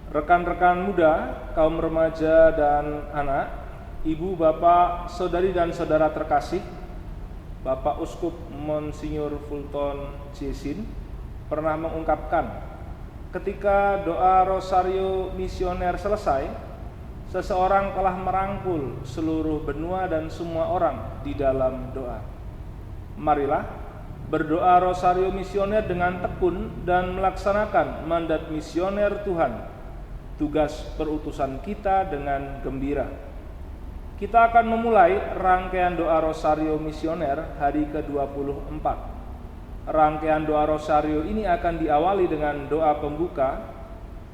rekan-rekan muda, kaum remaja dan anak, ibu, bapak, saudari dan saudara terkasih, Bapak Uskup Monsinyur Fulton Ciesin pernah mengungkapkan, ketika doa Rosario Misioner selesai, seseorang telah merangkul seluruh benua dan semua orang di dalam doa. Marilah berdoa Rosario Misioner dengan tekun dan melaksanakan mandat misioner Tuhan, tugas perutusan kita dengan gembira. Kita akan memulai rangkaian doa Rosario Misioner hari ke-24. Rangkaian doa Rosario ini akan diawali dengan doa pembuka,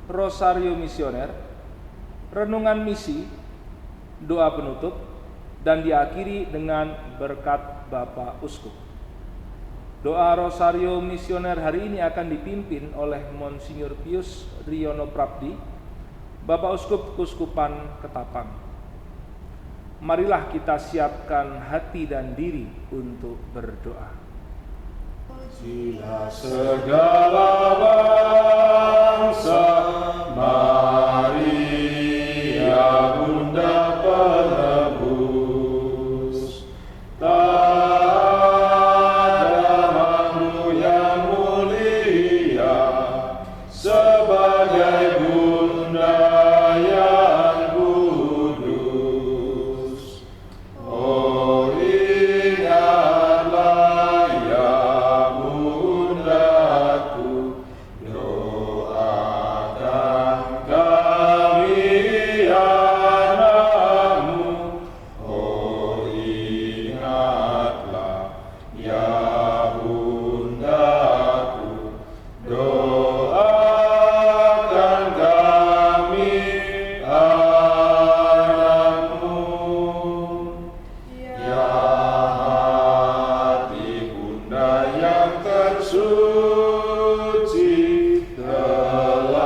Rosario Misioner, renungan misi, doa penutup, dan diakhiri dengan berkat Bapak Uskup. Doa Rosario Misioner hari ini akan dipimpin oleh Monsinyur Pius Riono Prabdi, Bapak Uskup Keuskupan Ketapang. Marilah kita siapkan hati dan diri untuk berdoa. Sila segala bangsa, Maria Bunda Penebus, tak ada makhluk yang mulia sebagai Bunda yang kudus. Oh, ingatlah ya Bundaku, doakan kami anakmu. Oh, ingatlah ya Bundaku, doakan kami anakmu. Ya hati Bunda yang tersuci, teladan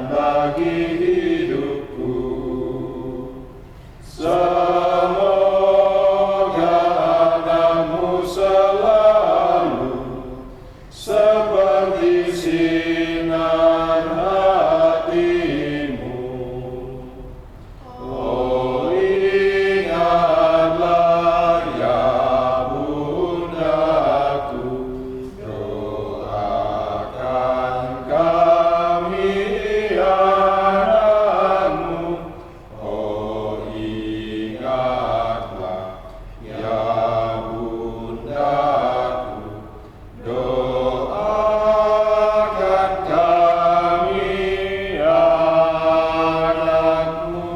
bagi hidupku. Semoga anakmu selalu seperti sinar hatimu. Oh, ingatlah ya Bundaku, doakan kami anakmu. Oh, ingatlah ya Bundaku, doakan kami anakmu.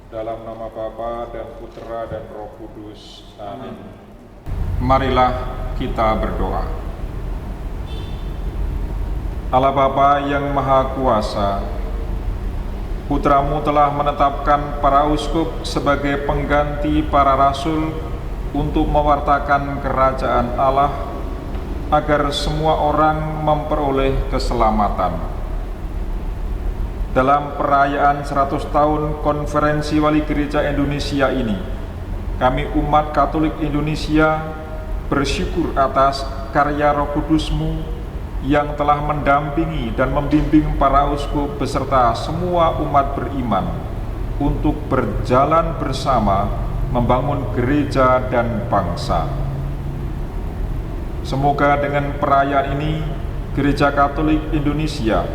Dalam nama Bapa dan Putra dan Roh Kudus. Amin. Marilah kita berdoa. Allah Bapa yang Maha Kuasa, Putra-Mu telah menetapkan para uskup sebagai pengganti para rasul untuk mewartakan kerajaan Allah, agar semua orang memperoleh keselamatan. Dalam perayaan 100 tahun Konferensi Wali Gereja Indonesia ini, kami umat Katolik Indonesia bersyukur atas karya Roh Kudus-Mu yang telah mendampingi dan membimbing para uskup beserta semua umat beriman untuk berjalan bersama membangun gereja dan bangsa. Semoga dengan perayaan ini, Gereja Katolik Indonesia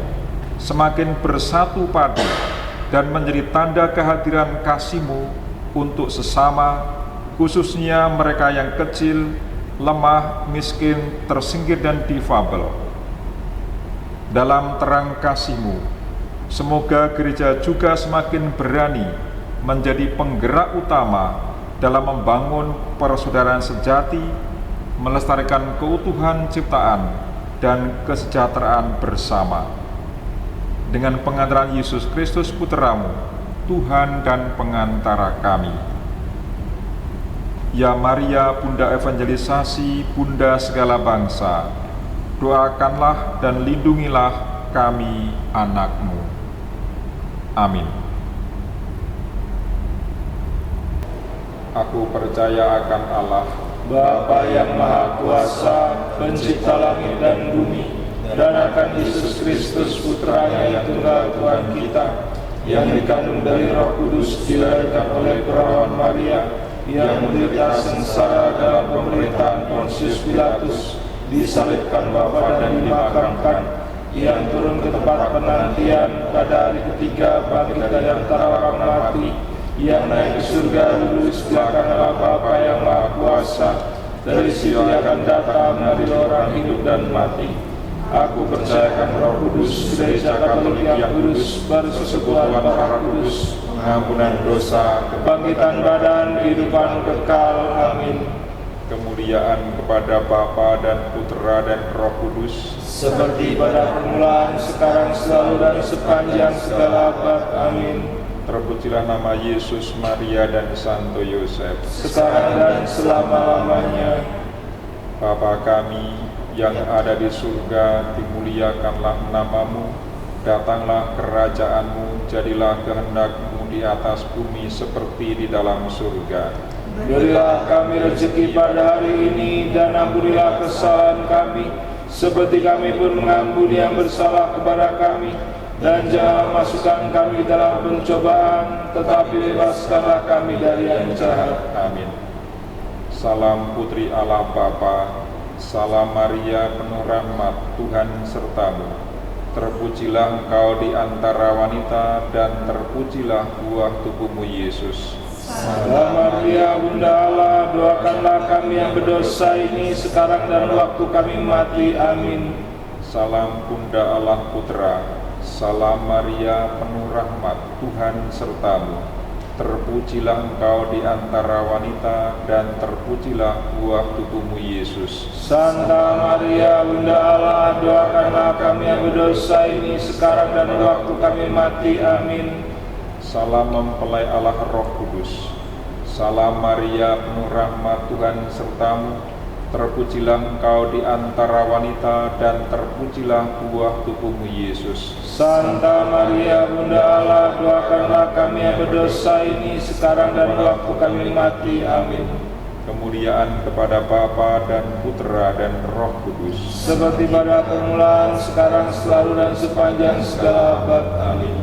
semakin bersatu padu dan menjadi tanda kehadiran kasih-Mu untuk sesama, khususnya mereka yang kecil, lemah, miskin, tersingkir, dan difabel. Dalam terang kasih-Mu, semoga gereja juga semakin berani menjadi penggerak utama dalam membangun persaudaraan sejati, melestarikan keutuhan ciptaan, dan kesejahteraan bersama. Dengan pengantaran Yesus Kristus Putra-Mu, Tuhan dan pengantara kami. Ya Maria, Bunda evangelisasi, Bunda segala bangsa, doakanlah dan lindungilah kami anak-Mu. Amin. Aku percaya akan Allah, Bapa yang Maha Kuasa, pencipta langit dan bumi, dan akan Yesus Kristus Putranya yang tunggal Tuhan kita, yang dikandung dari Roh Kudus, dilahirkan oleh perawan Maria, yang menderita sengsara dalam pemerintahan Pontius Pilatus, disalibkan, wafat dan dimakamkan, yang turun ke tempat penantian, pada hari ketiga bangkit dari antara orang mati, yang naik ke surga, duduk di sebelah kanan Allah Bapa yang Maha Kuasa. Dari situ akan datang mengadili orang hidup dan mati. Aku percayakan Roh Kudus, Gereja Katolik yang kudus, persekutuan para kudus, pengampunan dosa, kebangkitan badan, kehidupan kekal. Amin. Kemuliaan kepada Bapa dan Putra dan Roh Kudus, seperti pada permulaan, sekarang, selalu, dan sepanjang segala abad. Amin. Terpujilah nama Yesus, Maria, dan Santo Yosef, sekarang dan selama-lamanya. Bapa kami yang ada di surga, dimuliakanlah namamu, datanglah kerajaanmu, jadilah kehendak-mu di atas bumi seperti di dalam surga. Berilah kami rezeki pada hari ini, dan ampunilah kesalahan kami, seperti kami pun mengampuni yang bersalah kepada kami. Dan jangan masukkan kami dalam pencobaan, tetapi bebaskanlah kami dari yang jahat. Amin. Salam Putri Allah Bapa, salam Maria penuh rahmat, Tuhan sertamu. Terpujilah engkau di antara wanita, dan terpujilah buah tubuhmu Yesus. Salam Maria, Bunda Allah, doakanlah kami yang berdosa ini sekarang dan waktu kami mati. Amin. Salam Bunda Allah Putra, salam Maria penuh rahmat, Tuhan sertamu. Terpujilah engkau di antara wanita, dan terpujilah buah tubuhmu Yesus. Santa Maria, Bunda Allah, doakanlah kami yang berdosa ini sekarang dan waktu kami mati. Amin. Salam mempelai Allah Roh Kudus, salam Maria penuh rahmat, Tuhan sertamu. Terpujilah engkau di antara wanita, dan terpujilah buah tubuhmu Yesus. Santa Maria, Bunda Allah, doakanlah kami yang berdosa ini sekarang dan waktu kami mati. Amin. Kemuliaan kepada Bapa dan Putra dan Roh Kudus, seperti pada permulaan, sekarang, selalu, dan sepanjang segala abad. Amin.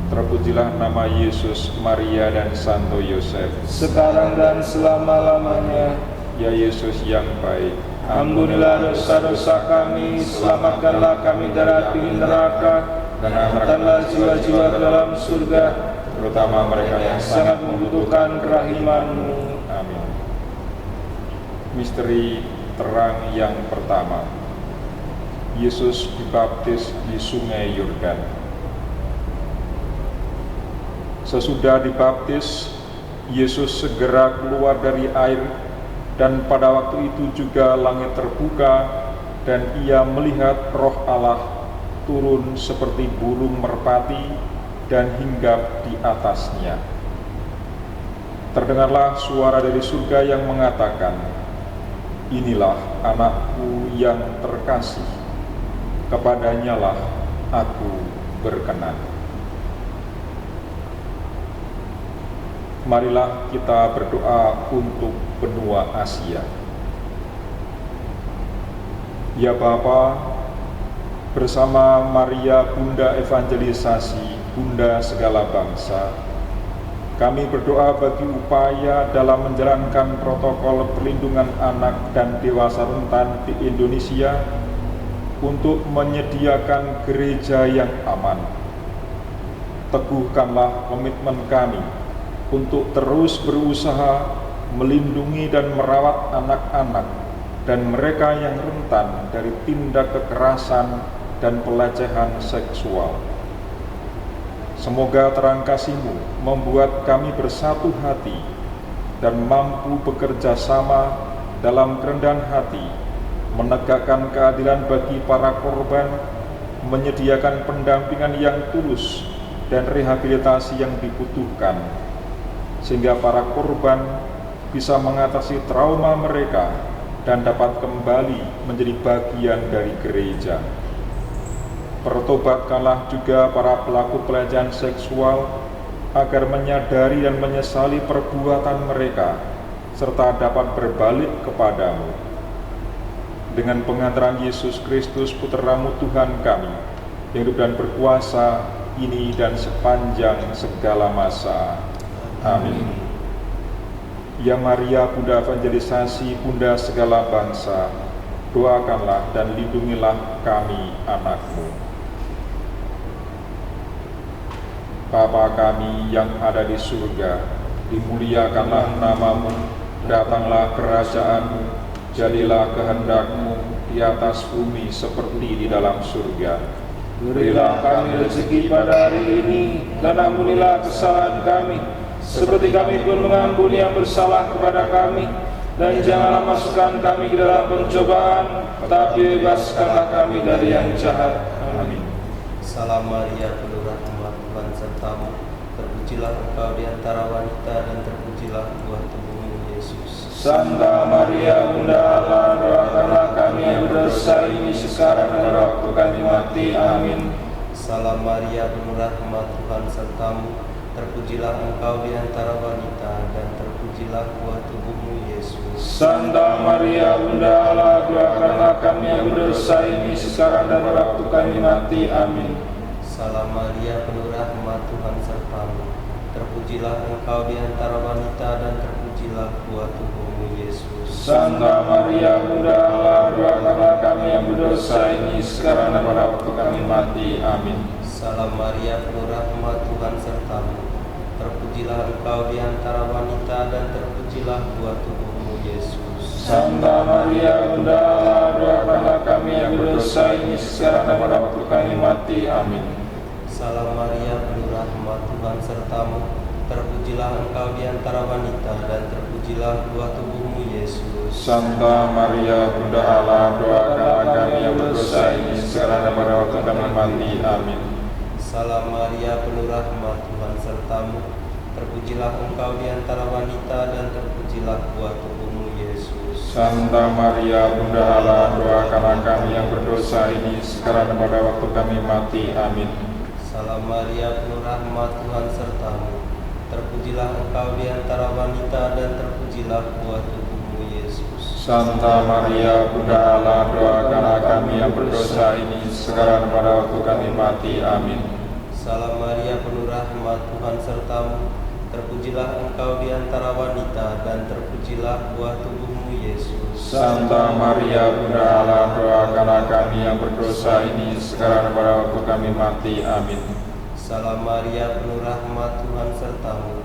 Terpujilah nama Yesus, Maria, dan Santo Yosef, sekarang dan selama-lamanya. Ya Yesus yang baik, ampunilah dosa-dosa kami, selamatkanlah kami dari api neraka, dan angkatlah jiwa-jiwa ke dalam surga, terutama mereka yang sangat membutuhkan kerahiman-Mu. Amin. Misteri terang yang pertama, Yesus dibaptis di Sungai Yordan. Sesudah dibaptis, Yesus segera keluar dari air, dan pada waktu itu juga langit terbuka, dan ia melihat Roh Allah turun seperti burung merpati dan hinggap di atasnya. Terdengarlah suara dari surga yang mengatakan, "Inilah anakku yang terkasih, kepadanyalah aku berkenan." Marilah kita berdoa untuk benua Asia. Ya Bapa, bersama Maria Bunda Evangelisasi, Bunda segala bangsa, kami berdoa bagi upaya dalam menjalankan protokol perlindungan anak dan dewasa rentan di Indonesia untuk menyediakan gereja yang aman. Teguhkanlah komitmen kami untuk terus berusaha melindungi dan merawat anak-anak dan mereka yang rentan dari tindak kekerasan dan pelecehan seksual. Semoga terang kasih-Mu membuat kami bersatu hati dan mampu bekerja sama dalam kerendahan hati, menegakkan keadilan bagi para korban, menyediakan pendampingan yang tulus dan rehabilitasi yang dibutuhkan, sehingga para korban bisa mengatasi trauma mereka dan dapat kembali menjadi bagian dari gereja. Pertobatkanlah juga para pelaku pelecehan seksual agar menyadari dan menyesali perbuatan mereka serta dapat berbalik kepadamu. dengan pengantaran Yesus Kristus Putramu Tuhan kami, yang hidup dan berkuasa ini dan sepanjang segala masa. Amin. Ya Maria, Bunda evangelisasi, Bunda segala bangsa, doakanlah dan lindungilah kami anak-Mu. Bapa kami yang ada di surga, dimuliakanlah nama-Mu, datanglah kerajaan-Mu, jadilah kehendak-Mu di atas bumi seperti di dalam surga. Berilah kami rezeki pada hari ini, dan ampunilah kesalahan kami, seperti kami pun mengampuni yang bersalah kepada kami. Dan janganlah masukkan kami ke dalam pencobaan, tapi bebaskanlah kami dari yang jahat. Amin. Salam Maria, penuh rahmat, Tuhan sertamu, terpujilah engkau di antara wanita, dan terpujilah buah tubuhmu, Yesus. Santa Maria, Bunda Allah, doakanlah kami yang berdosa ini sekarang dan waktu kami mati. Amin. Salam Maria, penuh rahmat, Tuhan sertamu, terpujilah engkau di antara wanita, dan terpujilah buah tubuhmu, Yesus. Santa Maria, Bunda Allah, doakanlah kami yang berdosa ini sekarang dan waktu kami mati. Amin. Salam Maria, penuh rahmat, Tuhan sertamu, terpujilah engkau di antara wanita, dan terpujilah buah tubuhmu, Yesus. Santa Maria, Bunda Allah, doakanlah kami yang berdosa ini sekarang dan pada waktu kami mati. Amin. Salam Maria, penuh rahmat, Tuhan sertamu, terpujilah engkau di antara wanita, dan terpujilah buah tubuhmu, Yesus. Santa Maria, Bunda Allah, doakanlah kami yang berdosa ini sekarang dan pada waktu kami mati. Amin. Salam Maria, penuh rahmat, Tuhan sertamu, terpujilah engkau di antara wanita, dan terpujilah buah tubuhmu, Yesus. Santa Maria, Bunda Allah, doakanlah kami yang berdosa ini sekarang dan pada waktu kami mati. Amin. Salam Maria, penuh rahmat, Tuhan sertamu, terpujilah engkau di antara wanita, dan terpujilah buah tubuhmu, Yesus. Santa Maria, Bunda Allah, doakanlah kami yang berdosa ini sekarang dan pada waktu kami mati. Amin. Salam Maria, penuh rahmat, Tuhan sertamu, terpujilah engkau di antara wanita, dan terpujilah buah tubuhmu, Yesus. Santa Maria, Bunda Allah, doakanlah kami yang berdosa ini sekarang dan pada waktu kami mati. Amin. Salam Maria, penuh rahmat, Tuhan sertamu, terpujilah engkau di antara wanita, dan terpujilah buah tubuhmu, Yesus. Santa Maria, Bunda Allah, doakanlah kami yang berdosa ini sekarang dan pada waktu kami mati. Amin. Salam Maria, penuh rahmat, Tuhan sertamu,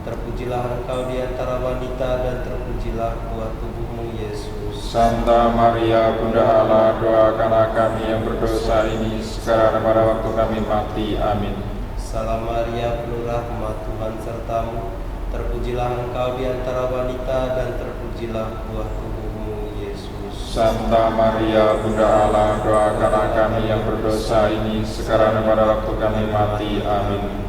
terpujilah engkau di antara wanita, dan terpujilah buah tubuhmu, Yesus. Santa Maria, Bunda Allah, doakanlah kami yang berdosa ini sekarang dan pada waktu kami mati. Amin. Salam Maria, penuh rahmat, Tuhan sertamu, terpujilah engkau di antara wanita, dan terpujilah buah tubuhmu, Yesus. Santa Maria, Bunda Allah, doakanlah kami yang berdosa ini sekarang dan pada waktu kami mati. Amin.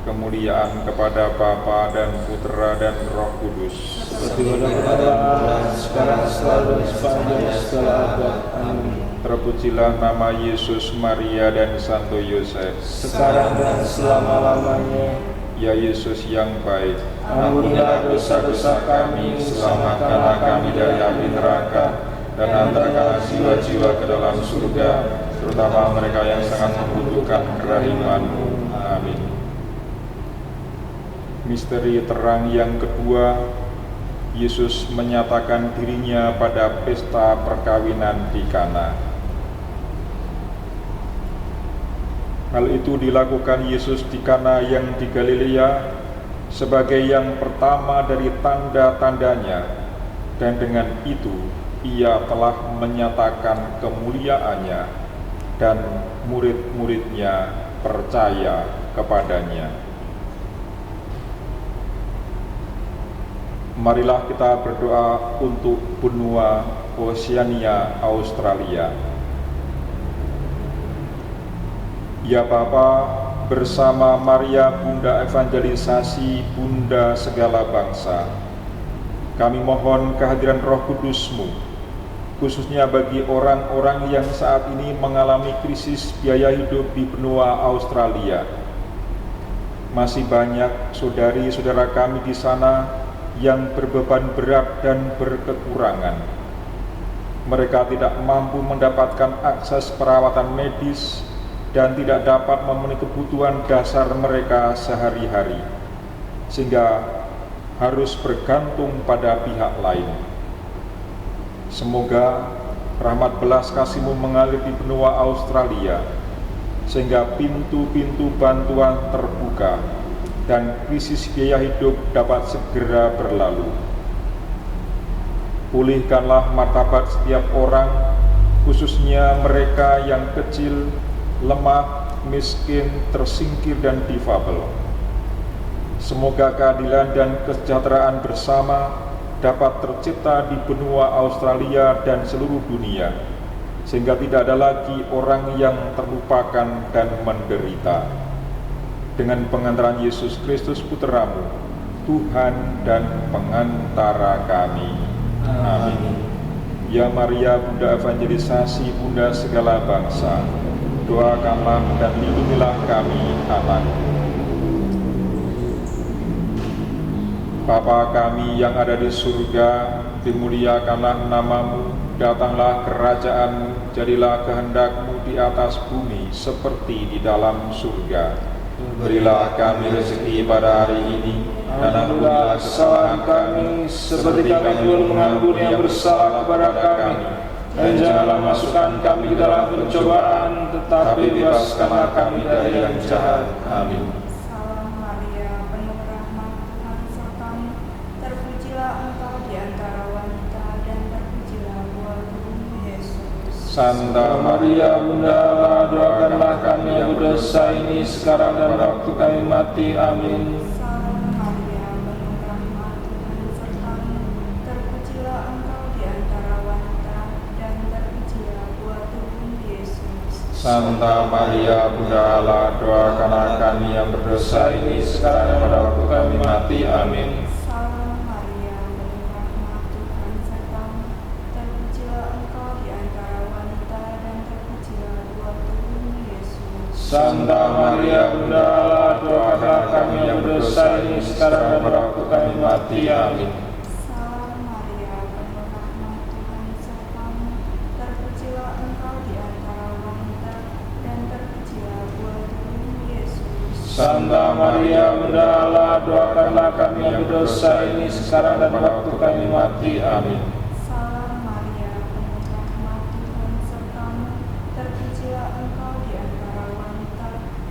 Kemuliaan kepada Bapa dan Putra dan Roh Kudus, Seperti pada permulaan, sekarang selalu sepanjang segala abad. Amin. terpujilah nama Yesus, Maria, dan Santo Yosef. Sekarang dan selama-lamanya. Ya Yesus yang baik, Ampunilah dosa-dosa kami, selamatkanlah kami dari api neraka, dan antarkanlah jiwa-jiwa ke dalam surga, terutama mereka yang sangat membutuhkan kerahiman-Mu. Amin. misteri terang yang kedua, Yesus menyatakan dirinya pada pesta perkawinan di Kana. Hal itu dilakukan Yesus di Kana yang di Galilea sebagai yang pertama dari tanda-tandanya, dan dengan itu Ia telah menyatakan kemuliaannya, dan murid-muridnya percaya kepadanya. Marilah kita berdoa untuk benua Oceania Australia. Ya Bapa, bersama Maria Bunda Evangelisasi, Bunda segala bangsa, kami mohon kehadiran Roh Kudus-Mu, khususnya bagi orang-orang yang saat ini mengalami krisis biaya hidup di benua Australia. Masih banyak saudari-saudara kami di sana yang berbeban berat dan berkekurangan. Mereka tidak mampu mendapatkan akses perawatan medis dan tidak dapat memenuhi kebutuhan dasar mereka sehari-hari, sehingga harus bergantung pada pihak lain. Semoga rahmat belas kasih-Mu mengalir di benua Australia, sehingga pintu-pintu bantuan terbuka dan krisis biaya hidup dapat segera berlalu. Pulihkanlah martabat setiap orang, khususnya mereka yang kecil, lemah, miskin, tersingkir, dan difabel. Semoga keadilan dan kesejahteraan bersama dapat tercipta di benua Australia dan seluruh dunia, sehingga tidak ada lagi orang yang terlupakan dan menderita. Dengan pengantaran Yesus Kristus Putra-Mu, Tuhan dan pengantara kami. Amin. Ya Maria, Bunda evangelisasi, Bunda segala bangsa, doakanlah dan lindungilah kami, anakmu. Bapa kami yang ada di surga, dimuliakanlah nama-Mu, datanglah kerajaan-Mu, jadilah kehendak-Mu di atas bumi seperti di dalam surga. Berilah kami rezeki pada hari ini, dan ampunilah kesalahan kami, seperti kami juga mengampuni yang bersalah kepada kami. Dan janganlah masukkan kami ke dalam pencobaan, tetapi bebaskanlah kami dari yang jahat. Amin. Salam Maria, penuh rahmat, Tuhan sertamu. Terpujilah Engkau di antara wanita, dan terpujilah buah tubuhmu Yesus. Santa Maria, Bunda Allah, doakanlah kami yang berdosa ini sekarang dan waktu kami mati. Amin. Salam Maria, penuh rahmat, Tuhan sertamu. Terpujilah Engkau di antara wanita, dan terpujilah buah tubuhmu Yesus. Santa Maria, Bunda Allah, doakanlah kami yang berdosa ini sekarang dan pada waktu kami mati. Amin. Salam Maria, penuh rahmat, Tuhan sertamu. Terpujilah Engkau di antara wanita, dan terpujilah buah tubuhmu Yesus. Santa Maria, Bunda Allah, doakanlah kami yang berdosa ini sekarang dan pada waktu kami mati. Amin. Salam Maria, penuh rahmat, Tuhan sertamu. Terpujilah Engkau di antara wanita, dan terpujilah buah tubuhmu Yesus. Santa Maria, Bunda Allah, doakanlah kami yang berdosa ini sekarang dan waktu kami mati. Amin. Salam Maria, penuh rahmat, Tuhan sertamu. Terpujilah Engkau di antara wanita,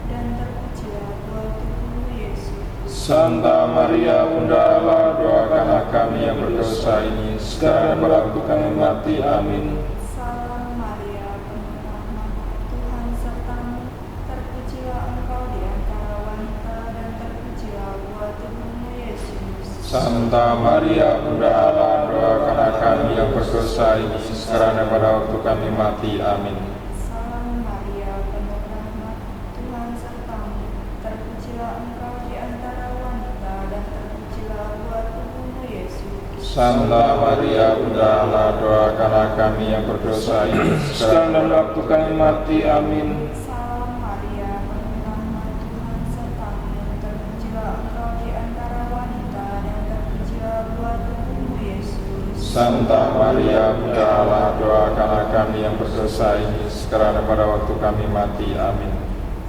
dan terpujilah buah tubuhmu Yesus. Santa Maria, Bunda Allah, doakanlah kami yang berdosa ini sekarang dan waktu kami mati. Amin. Salam Maria, penuh rahmat, Tuhan sertamu. Terpujilah Engkau di antara wanita, dan terpujilah buah tubuhmu Yesus. Santa Maria, Bunda Allah, doakanlah kami yang berdosa ini sekarang dan pada waktu kami mati. Amin. Salam Maria, penuh rahmat, Tuhan sertamu. Terpujilah Engkau di antara wanita, dan terpujilah buah tubuhmu Yesus. Santa Maria, Bunda Allah, doakanlah kami yang berdosa ini Sekarang dan waktu kami mati. Amin. Salam Maria, penuh rahmat, Tuhan sertamu. Terpujilah Engkau di antara wanita, dan terpujilah buah tubuhmu Yesus. Santa Maria, Bunda Allah, doakanlah kami yang berdosa ini sekarang dan pada waktu kami mati. Amin.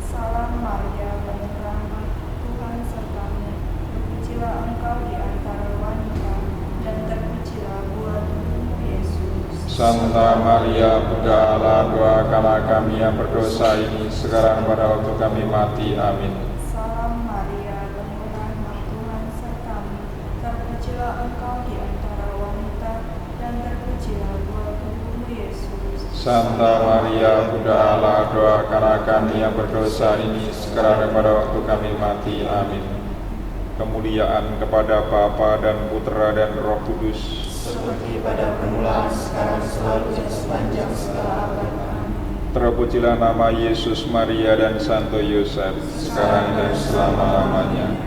Salam Maria, penuh rahmat, Tuhan sertamu. Terpujilah Engkau di antara wanita, dan terpujilah buah tubuhmu Yesus. Santa Maria, Bunda Allah, doakanlah kami yang berdosa ini sekarang dan pada waktu kami mati. Amin. Salam Maria, penuh rahmat, Tuhan sertamu. Terpujilah Engkau di antara wanita, dan terpujilah buah tubuhmu Yesus. Santa Maria, Bunda Allah, doakanlah kami yang berdosa ini sekarang dan pada waktu kami mati. Amin. Kemuliaan kepada Bapa dan Putra dan Roh Kudus, seperti pada permulaan, sekarang, selalu, dan sepanjang segala abad. Amin. terpujilah nama Yesus, Maria, dan Santo Yosef, sekarang dan selama-lamanya.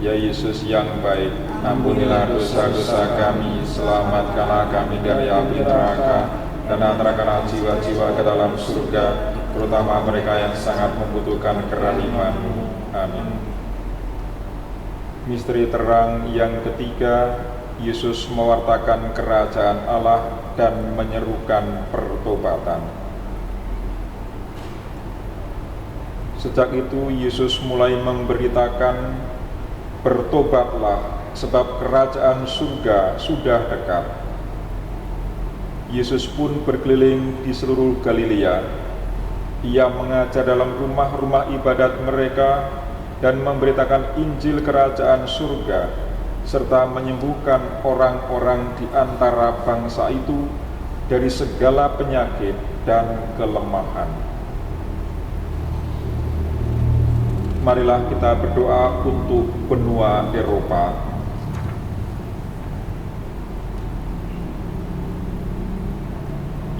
Ya Yesus yang baik, ampunilah dosa-dosa kami, selamatkanlah kami dari api neraka, dan antarkanlah jiwa-jiwa ke dalam surga, terutama mereka yang sangat membutuhkan kerahiman-Mu. Amin. Misteri terang yang ketiga, Yesus mewartakan kerajaan Allah dan menyerukan pertobatan. Sejak itu Yesus mulai memberitakan, "Bertobatlah, sebab kerajaan surga sudah dekat." Yesus pun berkeliling di seluruh Galilea. Ia mengajar dalam rumah-rumah ibadat mereka dan memberitakan Injil kerajaan surga, serta menyembuhkan orang-orang di antara bangsa itu dari segala penyakit dan kelemahan. Marilah kita berdoa untuk benua Eropa.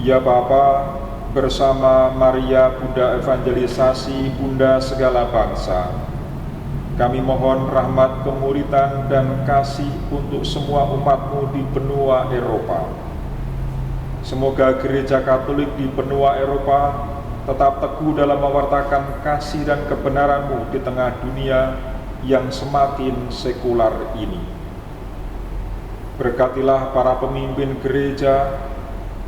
Ya Bapa, bersama Maria Bunda Evangelisasi, Bunda segala bangsa, kami mohon rahmat kemuritan dan kasih untuk semua umat-Mu di benua Eropa. Semoga Gereja Katolik di benua Eropa tetap teguh dalam mewartakan kasih dan kebenaran-Mu di tengah dunia yang semakin sekular ini. Berkatilah para pemimpin gereja,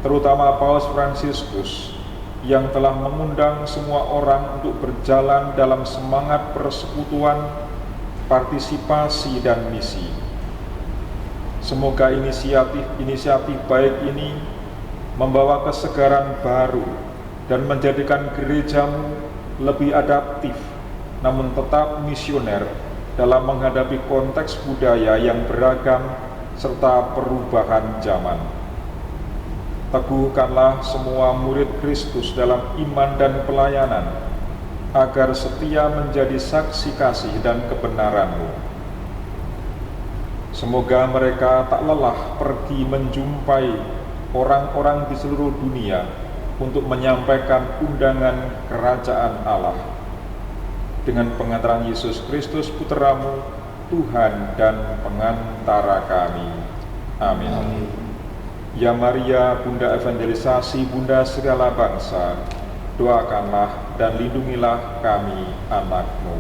terutama Paus Fransiskus, yang telah mengundang semua orang untuk berjalan dalam semangat persekutuan, partisipasi, dan misi. Semoga inisiatif baik ini membawa kesegaran baru dan menjadikan gereja-Mu lebih adaptif, namun tetap misioner dalam menghadapi konteks budaya yang beragam serta perubahan zaman. Teguhkanlah semua murid Kristus dalam iman dan pelayanan, agar setia menjadi saksi kasih dan kebenaran-Mu. Semoga mereka tak lelah pergi menjumpai orang-orang di seluruh dunia untuk menyampaikan undangan kerajaan Allah. Dengan pengantaran Yesus Kristus Putra-Mu, Tuhan dan pengantara kami. Amin. Ya Maria, Bunda Evangelisasi, Bunda segala bangsa, doakanlah dan lindungilah kami anak-Mu.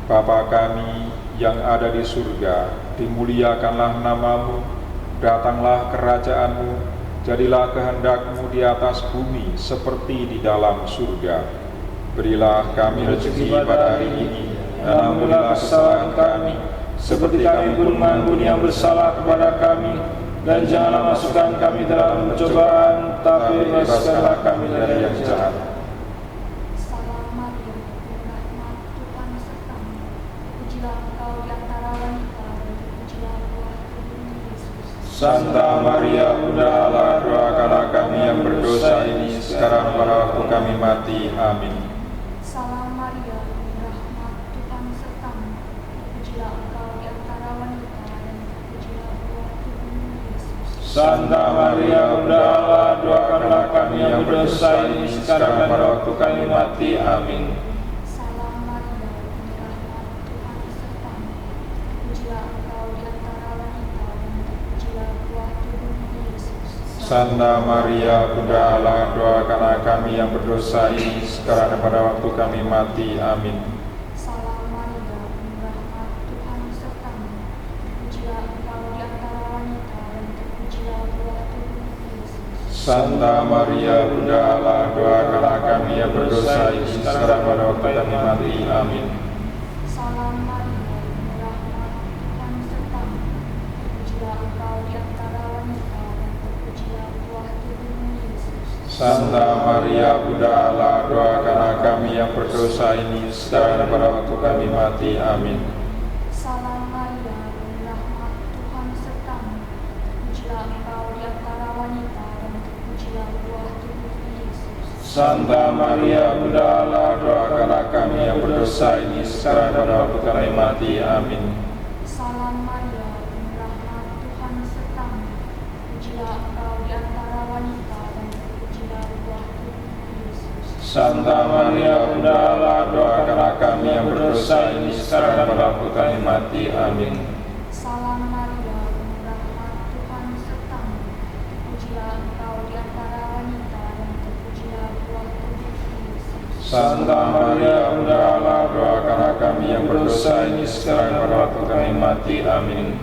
Bapa kami yang ada di surga, dimuliakanlah nama-Mu, datanglah kerajaan-Mu, jadilah kehendak-Mu di atas bumi seperti di dalam surga. Berilah kami rezeki pada hari ini, dan ampunilah kesalahan kami, seperti kami pun mengampuni yang bersalah kepada kami, dan janganlah masukkan kami dalam pencobaan, tapi bebaskanlah kami dari yang jahat. Salam Maria, berrahmat, Tuhan sertamu. Terpujilah engkau di antara wanita, dan terpujilah buah tubuhmu Yesus. Santa Maria, Bunda Allah, doakanlah kami yang berdosa ini, sekarang pada waktu kami mati. Amin. Salam Maria, berrahmat, Tuhan sertamu. Terpujilah engkau di antara wanita, dan terpujilah buah tubuhmu Yesus. Santa Maria, Bunda Allah, doakanlah kami yang berdosa ini, sekarang dan pada waktu kami mati. Amin. Salam Maria, berrahmat, Tuhan sertamu. Terpujilah engkau di antara wanita, dan terpujilah buah tubuhmu Yesus. Santa Maria, Bunda Allah, doakanlah kami yang berdosa ini, sekarang dan pada waktu kami mati. Amin. Salam Maria, berrahmat, Tuhan sertamu. Terpujilah engkau di antara wanita, dan terpujilah buah tubuhmu Yesus. Santa Maria, Bunda Allah, doakanlah kami yang berdosa ini, sekarang pada waktu kami mati. Amin. Salam Maria, berrahmat, Tuhan sertamu. Terpujilah engkau di antara wanita, dan terpujilah buah tubuhmu Yesus. Santa Maria, Bunda Allah, doakanlah kami yang berdosa ini, sekarang dan pada waktu kami mati. Amin. Salam Maria, berrahmat, Tuhan sertamu. Terpujilah engkau di antara wanita, dan terpujilah buah tubuhmu Yesus. Santa Maria, Bunda Allah, doakanlah kami yang berdosa ini, sekarang dan pada waktu kami mati. Amin. Salam Maria, berrahmat, Tuhan sertamu. Terpujilah engkau di antara wanita, dan terpujilah buah tubuhmu Yesus. Santa Maria, Bunda Allah, doakanlah kami yang berdosa ini, sekarang dan pada waktu kami mati. Amin. Salam Maria, berrahmat, Tuhan sertamu. Terpujilah engkau di antara wanita, dan terpujilah buah tubuhmu Yesus. Santa Maria Bunda Allah, doakanlah kami yang berdosa ini sekarang pada waktu kami mati. Amin.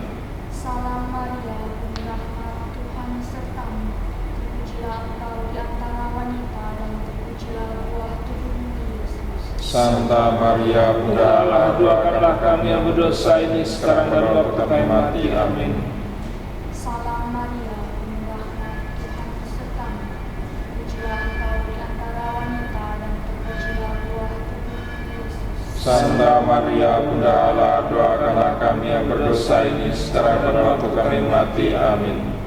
Salam Maria, penuh rahmat, Tuhan sertamu. Terpujilah engkau di antara wanita dan terpujilah buah tubuhmu, Yesus. Santa Maria Bunda Allah, doakanlah kami yang berdosa ini sekarang dan waktu kami mati. Amin. Salam Maria, penuh rahmat, Tuhan sertamu. Terpujilah engkau di antara wanita dan terpujilah buah tubuhmu, Yesus. Santa Maria Bunda Allah, doakanlah kami yang berdosa ini sekarang dan waktu kami mati. Amin.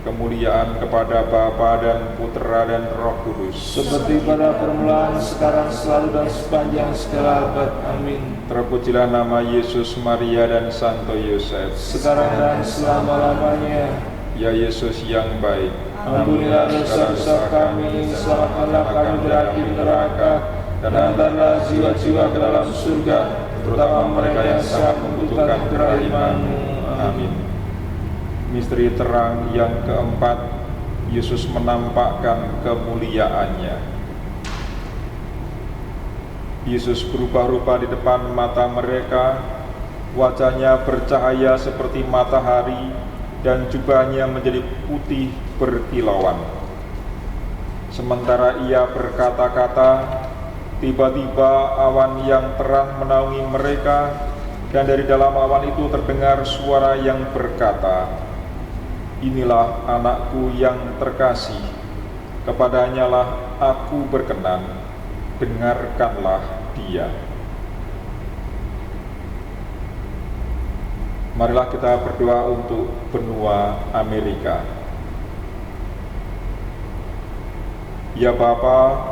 Kemuliaan kepada Bapa dan Putra dan Roh Kudus, Seperti pada permulaan, sekarang, selalu, dan sepanjang segala abad. Amin. terpujilah nama Yesus, Maria dan Santo Yosef. Sekarang dan selama-lamanya. Ya Yesus yang baik, Ampunilah dosa-dosa kami, selamatkanlah kami dari api neraka, dan hantarlah jiwa-jiwa ke dalam surga, terutama mereka yang sangat membutuhkan kerahiman-Mu. Amin. misteri terang yang keempat, Yesus menampakkan kemuliaannya. Yesus berubah-ubah di depan mata mereka, wajahnya bercahaya seperti matahari, dan jubahnya menjadi putih berkilauan. Sementara ia berkata-kata, tiba-tiba awan yang terang menaungi mereka, dan dari dalam awan itu terdengar suara yang berkata, "Inilah anakku yang terkasih, kepadanyalah aku berkenan, dengarkanlah dia." Marilah kita berdoa untuk benua Amerika. Ya Bapa,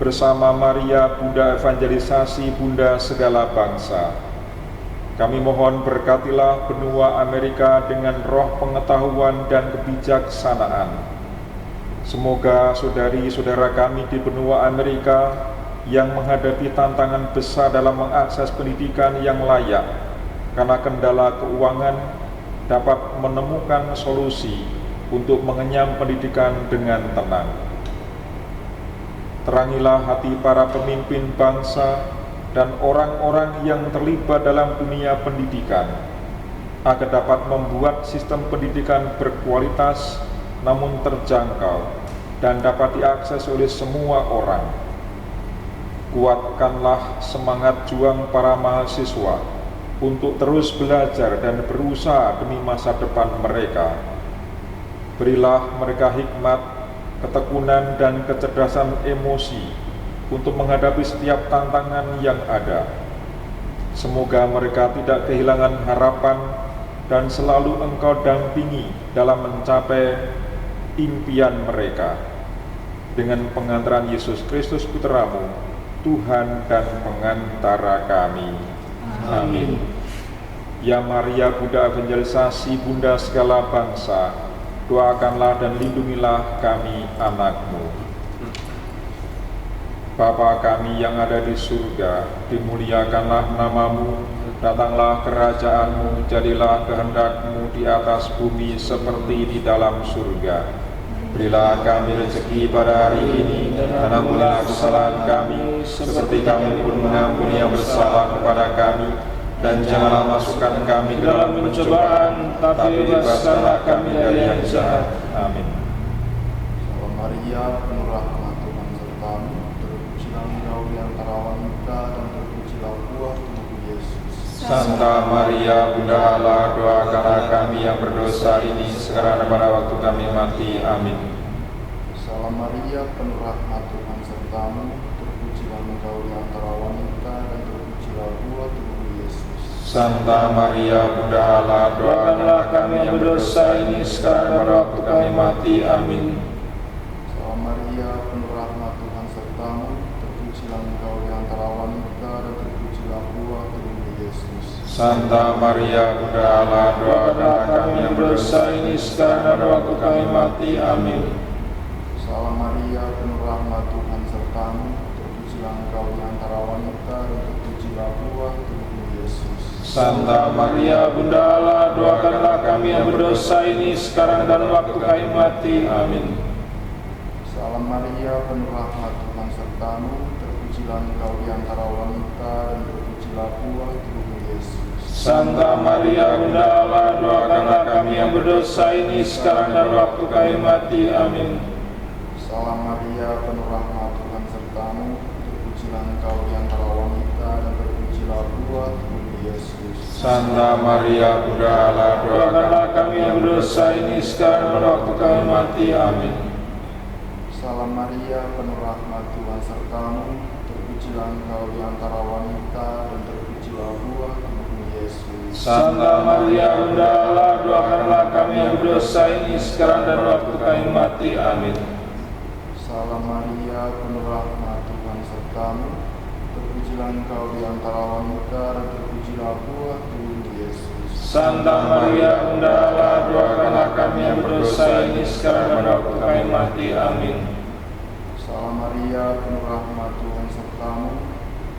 bersama Maria, Bunda Evangelisasi, Bunda segala bangsa, kami mohon berkatilah benua Amerika dengan roh pengetahuan dan kebijaksanaan. Semoga saudari-saudara kami di benua Amerika yang menghadapi tantangan besar dalam mengakses pendidikan yang layak karena kendala keuangan dapat menemukan solusi untuk mengenyam pendidikan dengan tenang. Terangilah hati para pemimpin bangsa dan orang-orang yang terlibat dalam dunia pendidikan, agar dapat membuat sistem pendidikan berkualitas namun terjangkau dan dapat diakses oleh semua orang. Kuatkanlah semangat juang para mahasiswa untuk terus belajar dan berusaha demi masa depan mereka. Berilah mereka hikmat, ketekunan, dan kecerdasan emosi untuk menghadapi setiap tantangan yang ada. Semoga mereka tidak kehilangan harapan dan selalu Engkau dampingi dalam mencapai impian mereka. Dengan pengantaran Yesus Kristus Putra-Mu, Tuhan dan pengantara kami. Amin. Ya Maria, Bunda Evangelisasi, Bunda segala bangsa, doakanlah dan lindungilah kami anak-Mu. Bapa kami yang ada di surga, dimuliakanlah nama-Mu, datanglah kerajaan-Mu, jadilah kehendak-Mu di atas bumi seperti di dalam surga. Berilah kami rezeki pada hari ini, dan ampunilah kesalahan kami, seperti kami pun mengampuni yang bersalah kepada kami. Dan janganlah masukkan kami ke dalam pencobaan, tapi bebaskanlah kami dari yang jahat. Amin. Salam Maria, penuh rahmat, Tuhan sertamu, terpujilah engkau di antara wanita, dan terpujilah buah tubuhmu, Yesus. Santa Maria, Bunda Allah, doakanlah kami yang berdosa ini sekarang dan pada waktu kami mati. Amin. Salam Maria, penuh rahmat, Tuhan sertamu, terpujilah engkau di antara wanita, dan terpujilah buah tubuhmu, Yesus. Santa Maria, Bunda Allah, doakanlah kami yang berdosa ini sekarang dan pada waktu kami mati. Amin. Salam Maria, penuh rahmat, Tuhan sertamu, terpujilah engkau di antara wanita, dan terpujilah buah tubuhmu, Yesus. Santa Maria, Bunda Allah, doakanlah kami yang berdosa ini sekarang dan pada waktu kami mati. Amin. Salam Maria, penuh rahmat, Tuhan sertamu, terpujilah engkau di antara wanita, dan terpujilah buah tubuhmu, Yesus. Santa Maria, Bunda Allah, doakanlah kami yang berdosa ini sekarang dan waktu kami mati. Amin. Salam Maria, penuh rahmat, Tuhan sertamu, terpujilah terpujilah engkau di antara wanita dan terpujilah buah tubuhmu Yesus. Santa Maria Bunda Allah, doakanlah kami yang berdosa ini sekarang dan waktu kami mati. Amin. Salam Maria, penuh rahmat, Tuhan sertamu, terpujilah engkau di antara wanita dan terpujilah buah tubuhmu Yesus. Santa Maria Bunda Allah, doakanlah kami yang berdosa ini sekarang dan waktu kami mati. Amin. Salam Maria, penuh rahmat, Tuhan sertamu, terpujilah engkau di antara wanita dan terpujilah buah tubuhmu Yesus. Santa Maria Bunda Allah, doakanlah kami yang berdosa ini sekarang dan waktu kami mati. Amin. Salam Maria, penuh rahmat, Tuhan sertamu, terpujilah engkau di antara wanita dan terpujilah buah tubuhmu Yesus. Santa Maria Bunda Allah, doakanlah kami yang berdosa ini sekarang dan waktu kami mati. Amin. Salam Maria, penuh rahmat, Tuhan sertamu,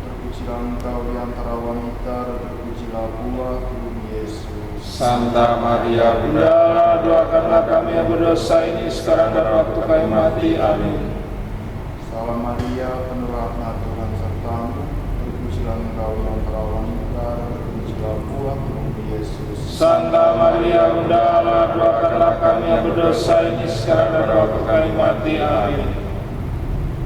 terpujilah engkau di antara wanita dan terpujilah buah tubuhmu Yesus. Santa Maria Bunda Allah, doakanlah kami yang berdosa ini sekarang dan waktu kami mati. Amin. Salam Maria, penuh rahmat, Tuhan sertamu, terpujilah engkau di antara wanita dan terpujilah buah tubuhmu Yesus. Santa Maria Bunda Allah, doakanlah kami yang berdosa ini sekarang dan waktu kami mati. Amin.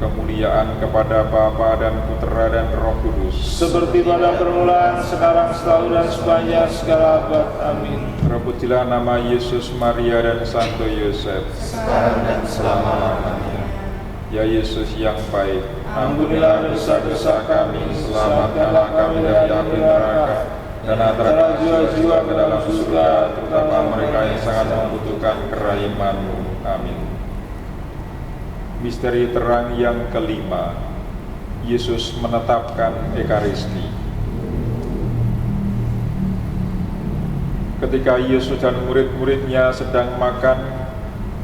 Kemuliaan kepada Bapa dan Putera dan Roh Kudus, Seperti pada permulaan, sekarang, selalu, dan sepanjang segala abad. Amin. terpujilah nama Yesus, Maria dan Santo Yosef. sekarang dan selama-lamanya. Ya Yesus yang baik, Ampunilah dosa-dosa kami, selamatkanlah kami dari api neraka, dan antarkanlah jiwa-jiwa ke dalam surga, terutama mereka yang sangat membutuhkan kerahiman-Mu. Amin. Misteri terang yang kelima, Yesus menetapkan Ekaristi. Ketika Yesus dan murid-muridnya sedang makan,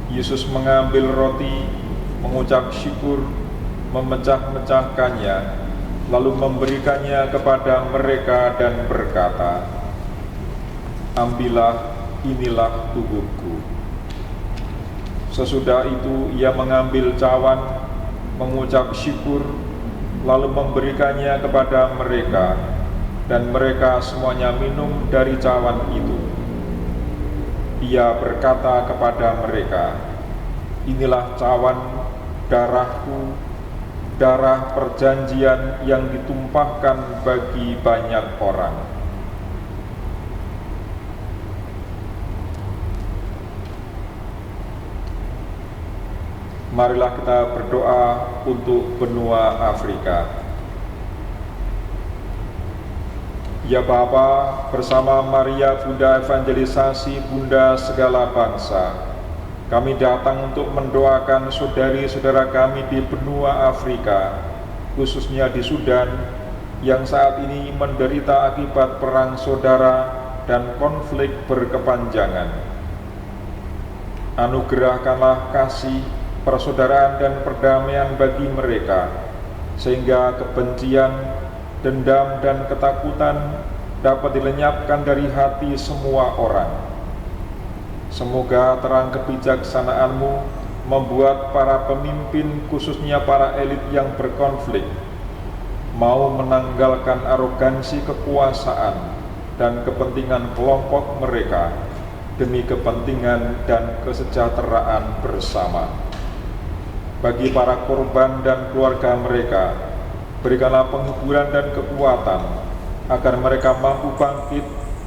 Yesus mengambil roti, mengucap syukur, memecah-mecahkannya, lalu memberikannya kepada mereka dan berkata, "Ambillah, inilah tubuhku." Sesudah itu ia mengambil cawan, mengucap syukur, lalu memberikannya kepada mereka, dan mereka semuanya minum dari cawan itu. Ia berkata kepada mereka, "Inilah cawan darahku, darah perjanjian yang ditumpahkan bagi banyak orang. Marilah kita berdoa untuk benua Afrika. Ya Bapa, bersama Maria Bunda Evangelisasi, Bunda segala bangsa, kami datang untuk mendoakan saudari-saudara kami di benua Afrika, khususnya di Sudan, yang saat ini menderita akibat perang saudara dan konflik berkepanjangan. Anugerahkanlah kasih, persaudaraan dan perdamaian bagi mereka, sehingga kebencian, dendam dan ketakutan dapat dilenyapkan dari hati semua orang. Semoga terang kebijaksanaan-Mu membuat para pemimpin, khususnya para elit yang berkonflik, mau menanggalkan arogansi kekuasaan dan kepentingan kelompok mereka demi kepentingan dan kesejahteraan bersama. Bagi para korban dan keluarga mereka, berikanlah penghiburan dan kekuatan agar mereka mampu bangkit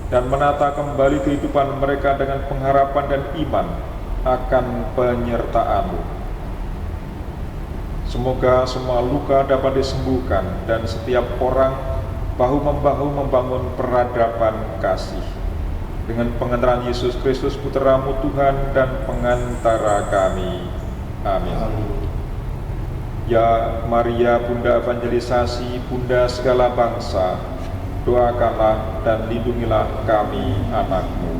dan menata kembali kehidupan mereka dengan pengharapan dan iman akan penyertaan-Mu. Semoga semua luka dapat disembuhkan dan setiap orang bahu-membahu membangun peradaban kasih. Dengan pengantaran Yesus Kristus, Putra-Mu Tuhan dan pengantara kami. Amin. Ya Maria Bunda Evangelisasi, Bunda segala bangsa, doakanlah dan lindungilah kami anak-Mu.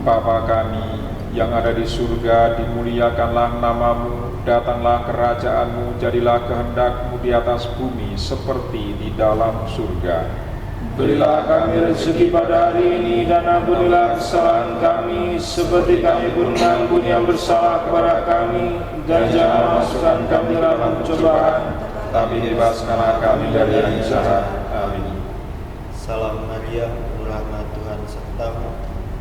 Bapa kami yang ada di surga, dimuliakanlah nama-Mu, datanglah kerajaan-Mu, jadilah kehendak-Mu di atas bumi seperti di dalam surga. Berilah kami rezeki pada hari ini, dan ampunilah kesalahan kami, seperti kami pun mengampuni yang bersalah kepada kami. Dan jangan masukkan kami dalam pencobaan, tapi bebaskanlah kami dari yang jahat. Amin. Salam Maria, penuh rahmat, Tuhan sertamu.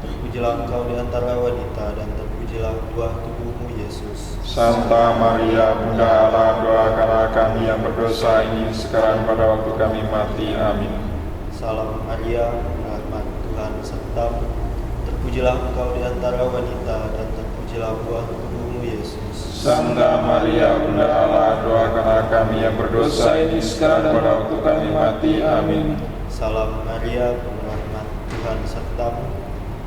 Terpujilah engkau di antara wanita, dan terpujilah buah tubuhmu, Yesus. Santa Maria, Bunda Allah, doakanlah kami yang berdosa ini sekarang pada waktu kami mati. Amin. Salam Maria, penuh rahmat, Tuhan sertamu. Terpujilah engkau di antara wanita, dan terpujilah buah tubuhmu, Yesus. Santa Maria, Bunda Allah, doakanlah kami yang berdosa ini sekarang dan pada waktu kami mati. Amin. Salam Maria, penuh rahmat, Tuhan sertamu.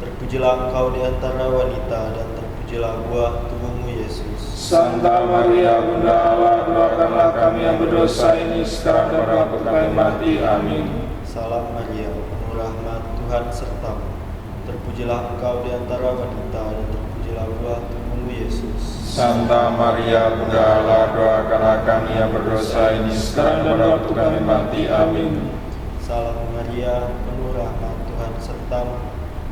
Terpujilah engkau di antara wanita, dan terpujilah buah tubuhmu, Yesus. Santa Maria, Bunda Allah, doakanlah kami yang berdosa ini sekarang dan pada waktu kami mati. Amin. Salam Maria, penuh rahmat, Tuhan sertamu. Terpujilah engkau di antara wanita, dan terpujilah buah tubuhmu, Yesus. Santa Maria, Bunda Allah, doakanlah kami yang berdosa ini sekarang dan pada waktu kami mati. Amin. Salam Maria, penuh rahmat, Tuhan sertamu.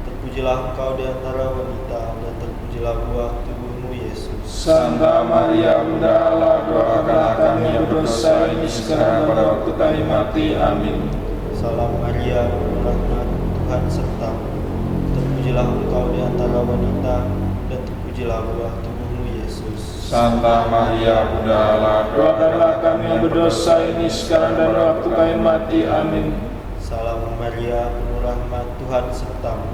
Terpujilah engkau di antara wanita, dan terpujilah buah tubuhmu, Yesus. Santa Maria, Bunda Allah, doakanlah kami yang berdosa ini sekarang dan pada waktu kami mati. Amin. Salam Maria, penuh rahmat, Tuhan sertamu. Terpujilah engkau di antara wanita, dan terpujilah buah tubuhmu, Yesus. Santa Maria, Bunda Allah, Doakanlah kami yang berdosa ini sekarang dan pada waktu kami mati. Amin. Salam Maria, penuh rahmat, Tuhan sertamu.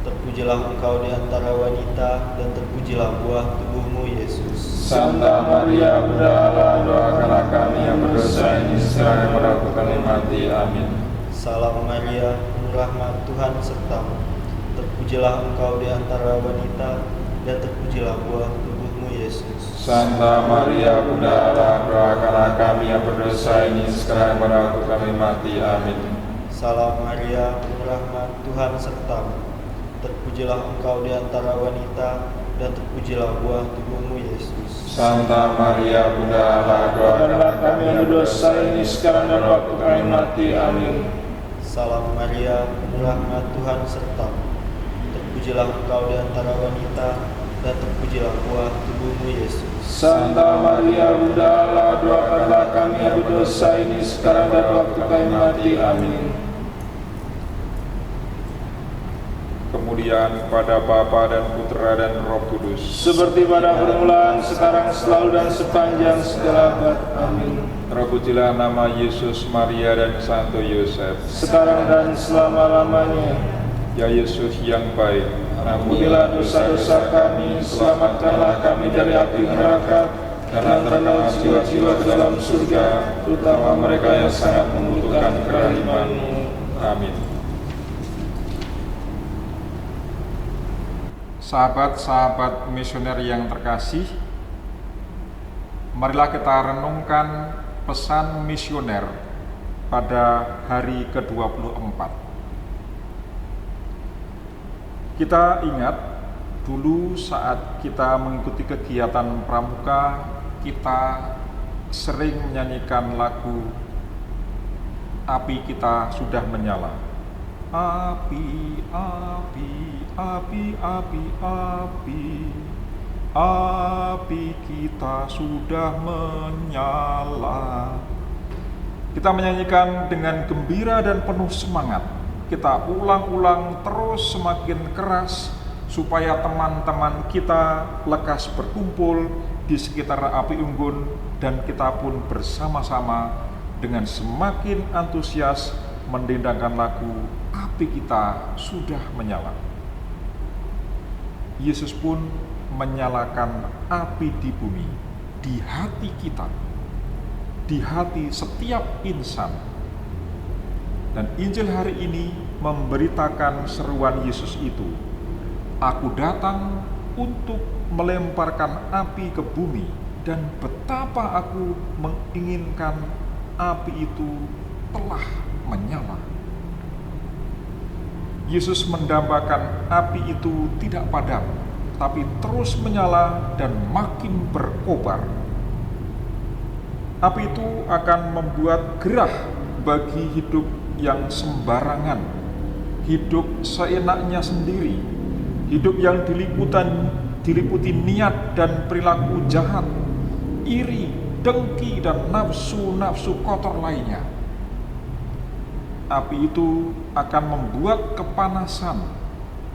Terpujilah engkau di antara wanita, dan terpujilah buah tubuhmu, Yesus. Santa Maria, Bunda Allah, doakanlah kami yang berdosa ini sekarang dan pada waktu kami mati. Amin. Salam Maria, penuh rahmat, Tuhan sertamu. Terpujilah engkau di antara wanita, dan terpujilah buah tubuhmu, Yesus. Santa Maria, Bunda Allah, doakanlah kami yang berdosa ini sekarang dan pada waktu kami mati. Amin. Salam Maria, penuh rahmat, Tuhan sertamu. Terpujilah engkau di antara wanita, dan terpujilah buah tubuhmu, Yesus. Santa Maria, Bunda Allah, Doakanlah kami yang berdosa ini sekarang dan waktu kami mati. Amin. Salam Maria, penuh rahmat, Tuhan sertamu. Terpujilah engkau di antara wanita, dan terpujilah buah tubuhmu, Yesus. Santa Maria, Bunda Allah, doakanlah kami yang berdosa ini sekarang dan waktu kami mati. Amin. kemuliaan pada Bapa dan Putra dan Roh Kudus, seperti pada permulaan, sekarang, selalu, dan sepanjang segala abad. Amin. terpujilah nama Yesus, Maria, dan Santo Yosef, Sekarang dan selama-lamanya. ya Yesus yang baik, Ampunilah dosa-dosa kami, selamatkanlah kami dari api neraka, dan antarkanlah jiwa-jiwa ke dalam surga, terutama mereka yang sangat membutuhkan kerahiman-Mu. Amin. Sahabat-sahabat misioner yang terkasih, marilah kita renungkan pesan misioner pada hari ke-24. Kita ingat dulu saat kita mengikuti kegiatan pramuka, kita sering menyanyikan lagu "Api Kita Sudah Menyala". Api, api, api, api, api, api kita sudah menyala. Kita menyanyikan dengan gembira dan penuh semangat. Kita ulang-ulang terus semakin keras supaya teman-teman kita lekas berkumpul di sekitar api unggun, dan kita pun bersama-sama dengan semakin antusias mendendangkan lagu "Api Kita Sudah Menyala". Yesus pun menyalakan api di bumi, di hati kita, di hati setiap insan. Dan Injil hari ini memberitakan seruan Yesus itu, "Aku datang untuk melemparkan api ke bumi, dan betapa aku menginginkan api itu telah menyala." Yesus mendambakan api itu tidak padam, tapi terus menyala dan makin berkobar. Api itu akan membuat gerah bagi hidup yang sembarangan, hidup seenaknya sendiri, hidup yang diliputi niat dan perilaku jahat, iri, dengki, dan nafsu-nafsu kotor lainnya. Api itu akan membuat kepanasan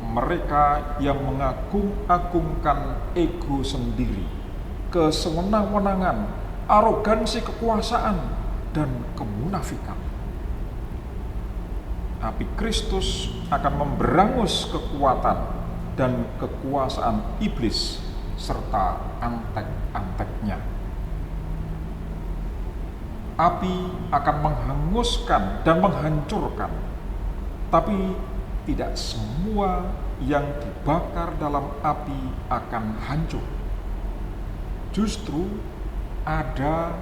mereka yang mengagung-agungkan ego sendiri, kesewenang-wenangan, arogansi kekuasaan, dan kemunafikan. Api Kristus akan memberangus kekuatan dan kekuasaan iblis serta antek-anteknya. Api akan menghanguskan dan menghancurkan, tapi tidak semua yang dibakar dalam api akan hancur. Justru ada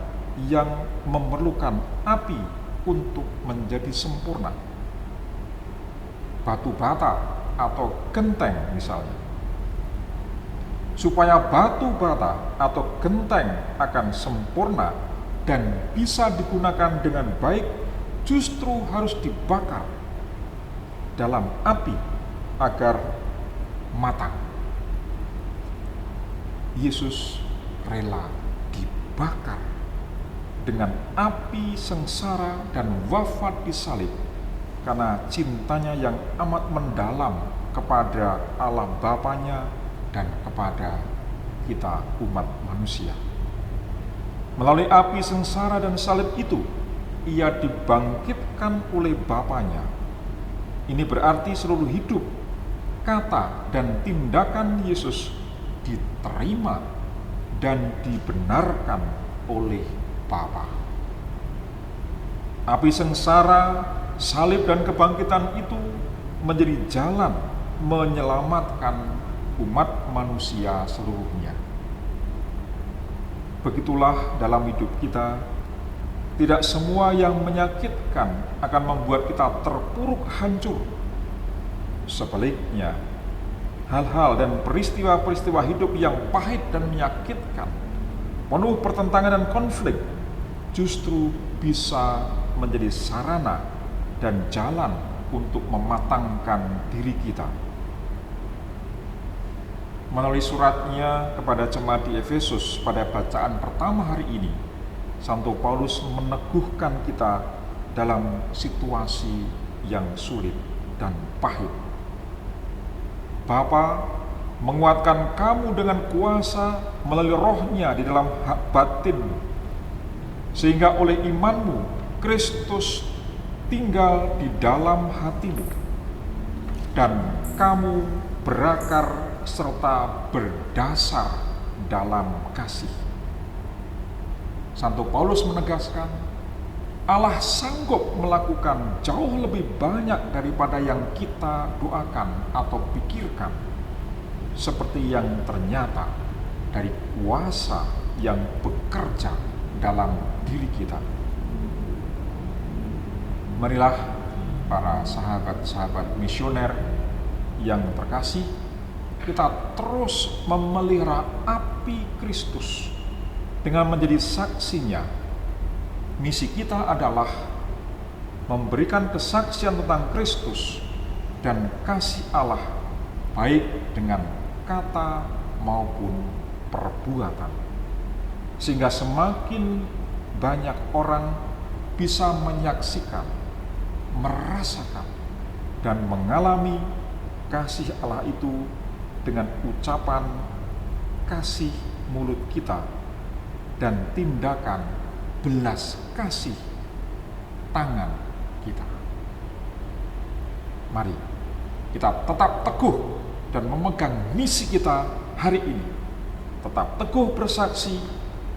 yang memerlukan api untuk menjadi sempurna. Batu bata atau genteng misalnya. Supaya batu bata atau genteng akan sempurna dan bisa digunakan dengan baik, justru harus dibakar dalam api agar matang. Yesus rela dibakar dengan api sengsara dan wafat di salib karena cintanya yang amat mendalam kepada Allah Bapanya dan kepada kita umat manusia. Melalui api sengsara dan salib itu, ia dibangkitkan oleh Bapanya. Ini berarti seluruh hidup, kata, dan tindakan Yesus diterima dan dibenarkan oleh Bapa. Api sengsara, salib, dan kebangkitan itu menjadi jalan menyelamatkan umat manusia seluruhnya. Begitulah dalam hidup kita, tidak semua yang menyakitkan akan membuat kita terpuruk hancur. Sebaliknya, hal-hal dan peristiwa-peristiwa hidup yang pahit dan menyakitkan, penuh pertentangan dan konflik, justru bisa menjadi sarana dan jalan untuk mematangkan diri kita. Melalui suratnya kepada jemaat di Efesus pada bacaan pertama hari ini, Santo Paulus meneguhkan kita dalam situasi yang sulit dan pahit. Bapa menguatkan kamu dengan kuasa melalui Roh-Nya di dalam batin, sehingga oleh imanmu Kristus tinggal di dalam hatimu, dan kamu berakar serta berdasar dalam kasih. Santo Paulus menegaskan, Allah sanggup melakukan jauh lebih banyak daripada yang kita doakan atau pikirkan, seperti yang ternyata dari kuasa yang bekerja dalam diri kita. Marilah para sahabat-sahabat misioner yang terkasih, kita terus memelihara api Kristus dengan menjadi saksinya. Misi kita adalah memberikan kesaksian tentang Kristus dan kasih Allah, baik dengan kata maupun perbuatan, sehingga semakin banyak orang bisa menyaksikan, merasakan, dan mengalami kasih Allah itu dengan ucapan kasih mulut kita dan tindakan belas kasih tangan kita. Mari kita tetap teguh dan memegang misi kita hari ini, tetap teguh bersaksi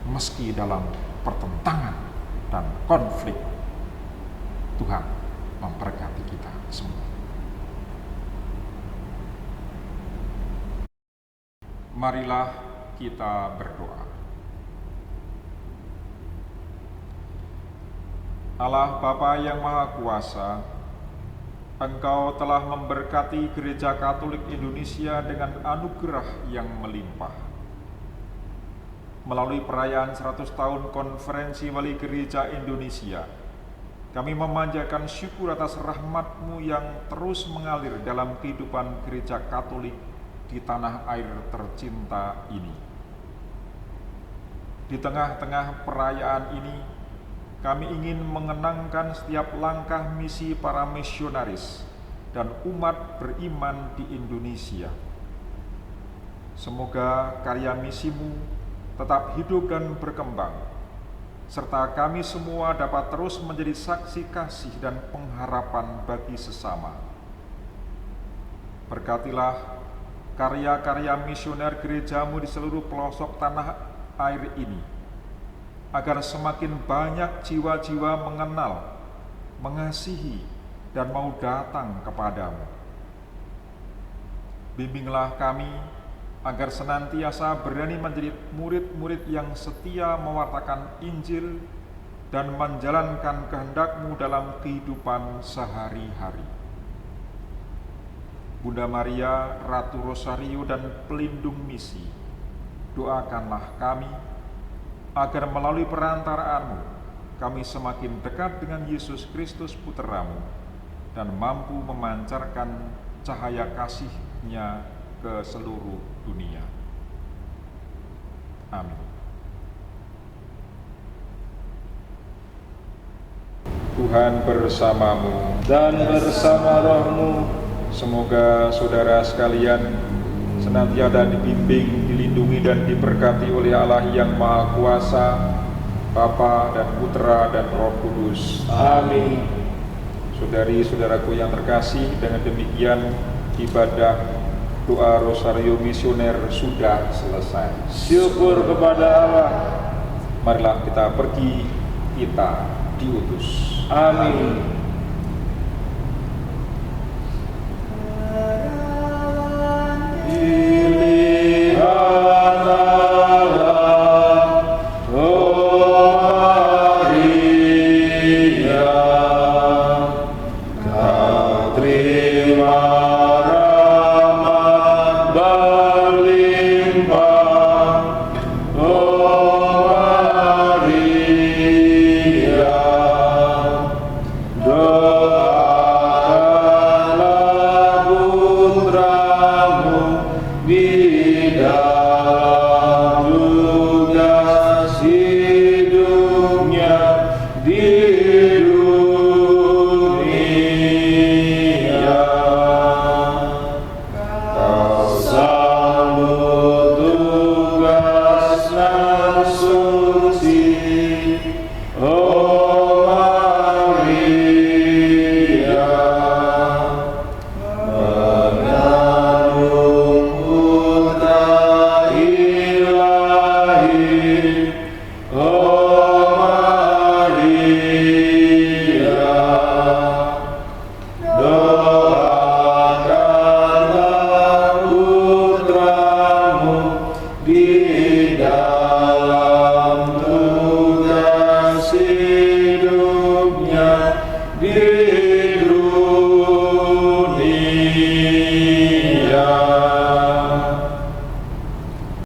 meski dalam pertentangan dan konflik. Tuhan memberkati kita semua. Marilah kita berdoa. Allah Bapa yang Maha Kuasa, Engkau telah memberkati Gereja Katolik Indonesia dengan anugerah yang melimpah. Melalui perayaan 100 tahun Konferensi Wali Gereja Indonesia, Kami memanjatkan syukur atas rahmat-Mu yang terus mengalir dalam kehidupan Gereja Katolik di tanah air tercinta ini. Di tengah-tengah perayaan ini, kami ingin mengenangkan setiap langkah misi para misionaris dan umat beriman di Indonesia. Semoga karya misi-Mu tetap hidup dan berkembang, serta kami semua dapat terus menjadi saksi kasih dan pengharapan bagi sesama. Berkatilah karya-karya misioner gereja-Mu di seluruh pelosok tanah air ini, agar semakin banyak jiwa-jiwa mengenal, mengasihi, dan mau datang kepadamu. Bimbinglah kami agar senantiasa berani menjadi murid-murid yang setia mewartakan Injil dan menjalankan kehendak-Mu dalam kehidupan sehari-hari. Bunda Maria, Ratu Rosario dan pelindung misi, doakanlah kami agar melalui perantaraanmu kami semakin dekat dengan Yesus Kristus Putra-Mu dan mampu memancarkan cahaya kasih-Nya ke seluruh dunia. Amin. Tuhan bersamamu dan bersama rohmu. Semoga saudara sekalian senantiasa dibimbing, dilindungi dan diberkati oleh Allah yang Maha Kuasa, Bapa dan Putra dan Roh Kudus. Amin. Saudari-saudaraku yang terkasih, dengan demikian ibadah doa Rosario Misioner sudah selesai. Syukur kepada Allah. Marilah kita pergi, kita diutus. Amin.